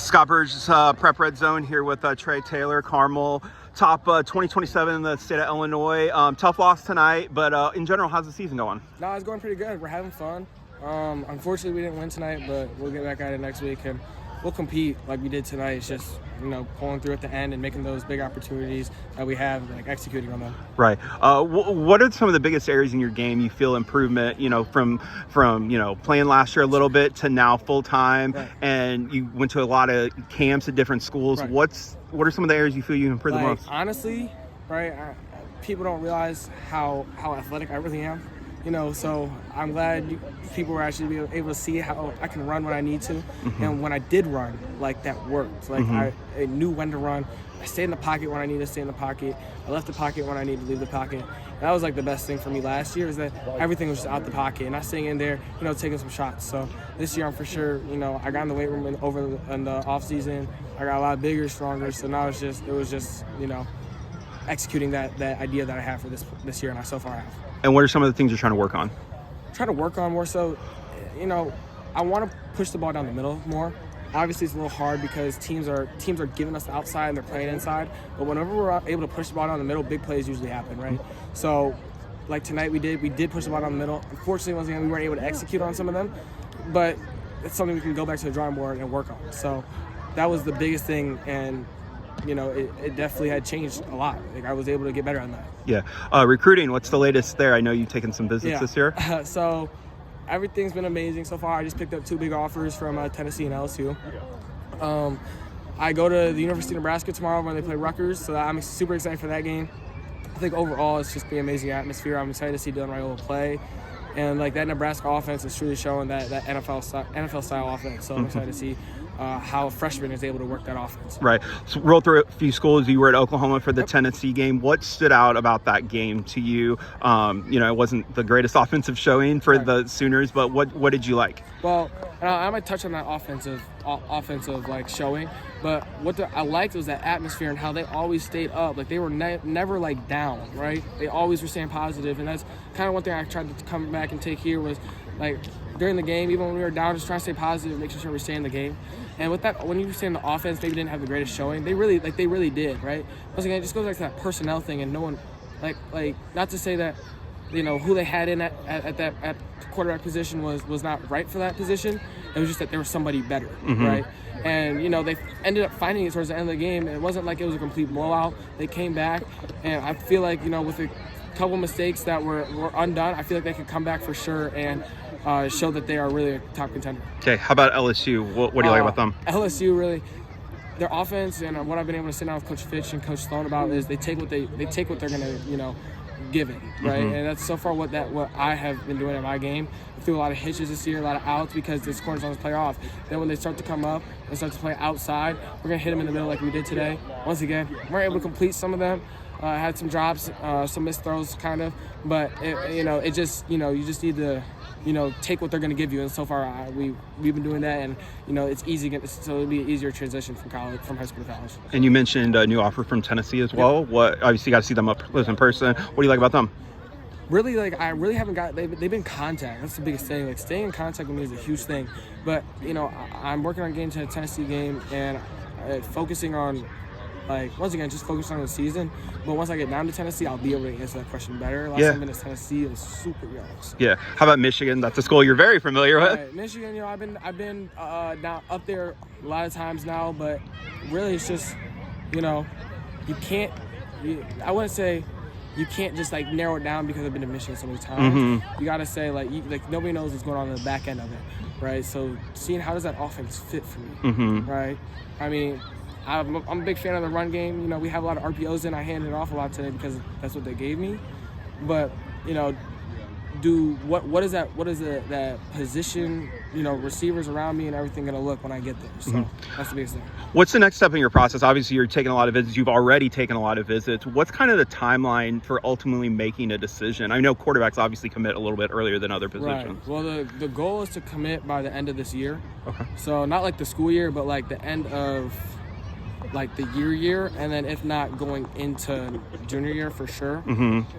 Scott Burge's Prep Red Zone here with Trae Taylor, Carmel, top 2027 in the state of Illinois. Tough loss tonight, but in general, how's the season going? No, it's going pretty good. We're having fun. Unfortunately, we didn't win tonight, but we'll get back at it next week, and we'll compete like we did tonight. It's just, pulling through at the end and making those big opportunities that we have, like executing on them. Right. What are some of the biggest areas in your game you feel improvement, from playing last year a little bit to now full time, right. And you went to a lot of camps at different schools. Right. What are some of the areas you feel you improve the most? Honestly, right, people don't realize how athletic I really am. So I'm glad people were actually able to see how I can run when I need to. Mm-hmm. And when I did run, that worked. I knew when to run. I stayed in the pocket when I needed to stay in the pocket. I left the pocket when I needed to leave the pocket. And that was the best thing for me last year, is that everything was just out the pocket and not staying in there, taking some shots. So this year I'm for sure, I got in the weight room in the off season. I got a lot bigger, stronger. So now it was just executing that idea that I have for this year, and I so far have. And what are some of the things you're trying to work on? Try to work on more so, I want to push the ball down the middle more. Obviously, it's a little hard because teams are giving us the outside and they're playing inside. But whenever we're able to push the ball down the middle, big plays usually happen, right? So, like tonight, we did push the ball down the middle. Unfortunately, once again, we weren't able to execute on some of them. But it's something we can go back to the drawing board and work on. So that was the biggest thing, and it definitely had changed a lot. I was able to get better on that. Yeah. Recruiting, what's the latest there? I know you've taken some visits this year. So everything's been amazing so far. I just picked up 2 big offers from Tennessee and LSU. I go to the University of Nebraska tomorrow when they play Rutgers, so I'm super excited for that game. I think overall it's just been an amazing atmosphere. I'm excited to see Dylan Raiola play. And that Nebraska offense is truly showing that NFL style offense. So I'm excited to see how a freshman is able to work that offense. Right. So roll through a few schools. You were at Oklahoma for the Tennessee game. What stood out about that game to you? It wasn't the greatest offensive showing for the Sooners, but what did you like? Well, I might touch on that offensive showing, but what I liked was that atmosphere and how they always stayed up. They were never down, right? They always were staying positive, and that's kind of one thing I tried to come back and take here was during the game, even when we were down, just trying to stay positive, making sure we stay in the game. And with that, when you stay in the offense, maybe didn't have the greatest showing. They really did, right? Once again, it just goes back to that personnel thing, and no one, not to say that, who they had in at the quarterback position was not right for that position. It was just that there was somebody better, right? And they ended up finding it towards the end of the game. And it wasn't like it was a complete blowout. They came back, and I feel like with a couple mistakes that were undone, I feel like they could come back for sure and show that they are really a top contender. Okay, how about LSU? What do you like about them? LSU, really, their offense, and what I've been able to sit down with Coach Fitch and Coach Sloan about is they take what they're gonna give it, right? And that's so far what I have been doing in my game. I threw a lot of hitches this year, a lot of outs because this cornerstones play off. Then when they start to come up and start to play outside, we're gonna hit them in the middle like we did today. Once again, we're able to complete some of them. Had some drops, some missed throws, kind of, but it just you just need to take what they're going to give you, and so far we've been doing that, and it's easy, so it'll be an easier transition from high school to college. And you mentioned a new offer from Tennessee as well. Yep. What, obviously you got to see them up close in person. What do you like about them? Really, I really haven't got. They've been in contact. That's the biggest thing. Staying in contact with me is a huge thing. But I'm working on getting to a Tennessee game and focusing on. Once again, just focus on the season. But once I get down to Tennessee, I'll be able to answer that question better. Last time I've been to Tennessee, it was super young. So. Yeah. How about Michigan? That's a school you're very familiar with. Right. Michigan, I've been down up there a lot of times now, but really it's just, you can't. I wouldn't say you can't just narrow it down because I've been to Michigan so many times. You got to say nobody knows what's going on in the back end of it, right? So seeing how does that offense fit for me, right? I mean. I'm a big fan of the run game. We have a lot of RPOs in. I handed it off a lot today because that's what they gave me. But, what is that position, receivers around me and everything going to look when I get there? So that's the biggest thing. What's the next step in your process? Obviously, you're taking a lot of visits. You've already taken a lot of visits. What's kind of the timeline for ultimately making a decision? I know quarterbacks obviously commit a little bit earlier than other positions. Right. Well, the goal is to commit by the end of this year. Okay. So not the school year, but the end of the year, and then if not going into junior year for sure.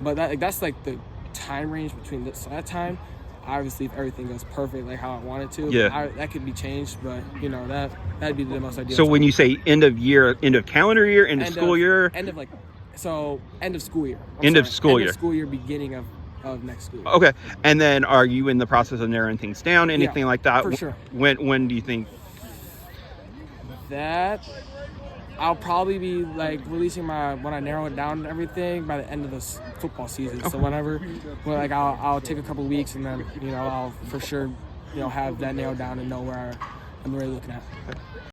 But that's the time range between that time. obviously if everything goes perfect like how I want it to, Yeah. that could be changed. But that'd be the most ideal. So when you say end of calendar year, end of school year, end of end of school year. End of school year, beginning of next school year. Okay, and then are you in the process of narrowing things down? Anything like that? For sure. When do you think that? I'll probably be like releasing when I narrow it down and everything by the end of this football season. Okay. So I'll take a couple weeks and then I'll for sure have that nailed down and know where I'm really looking at.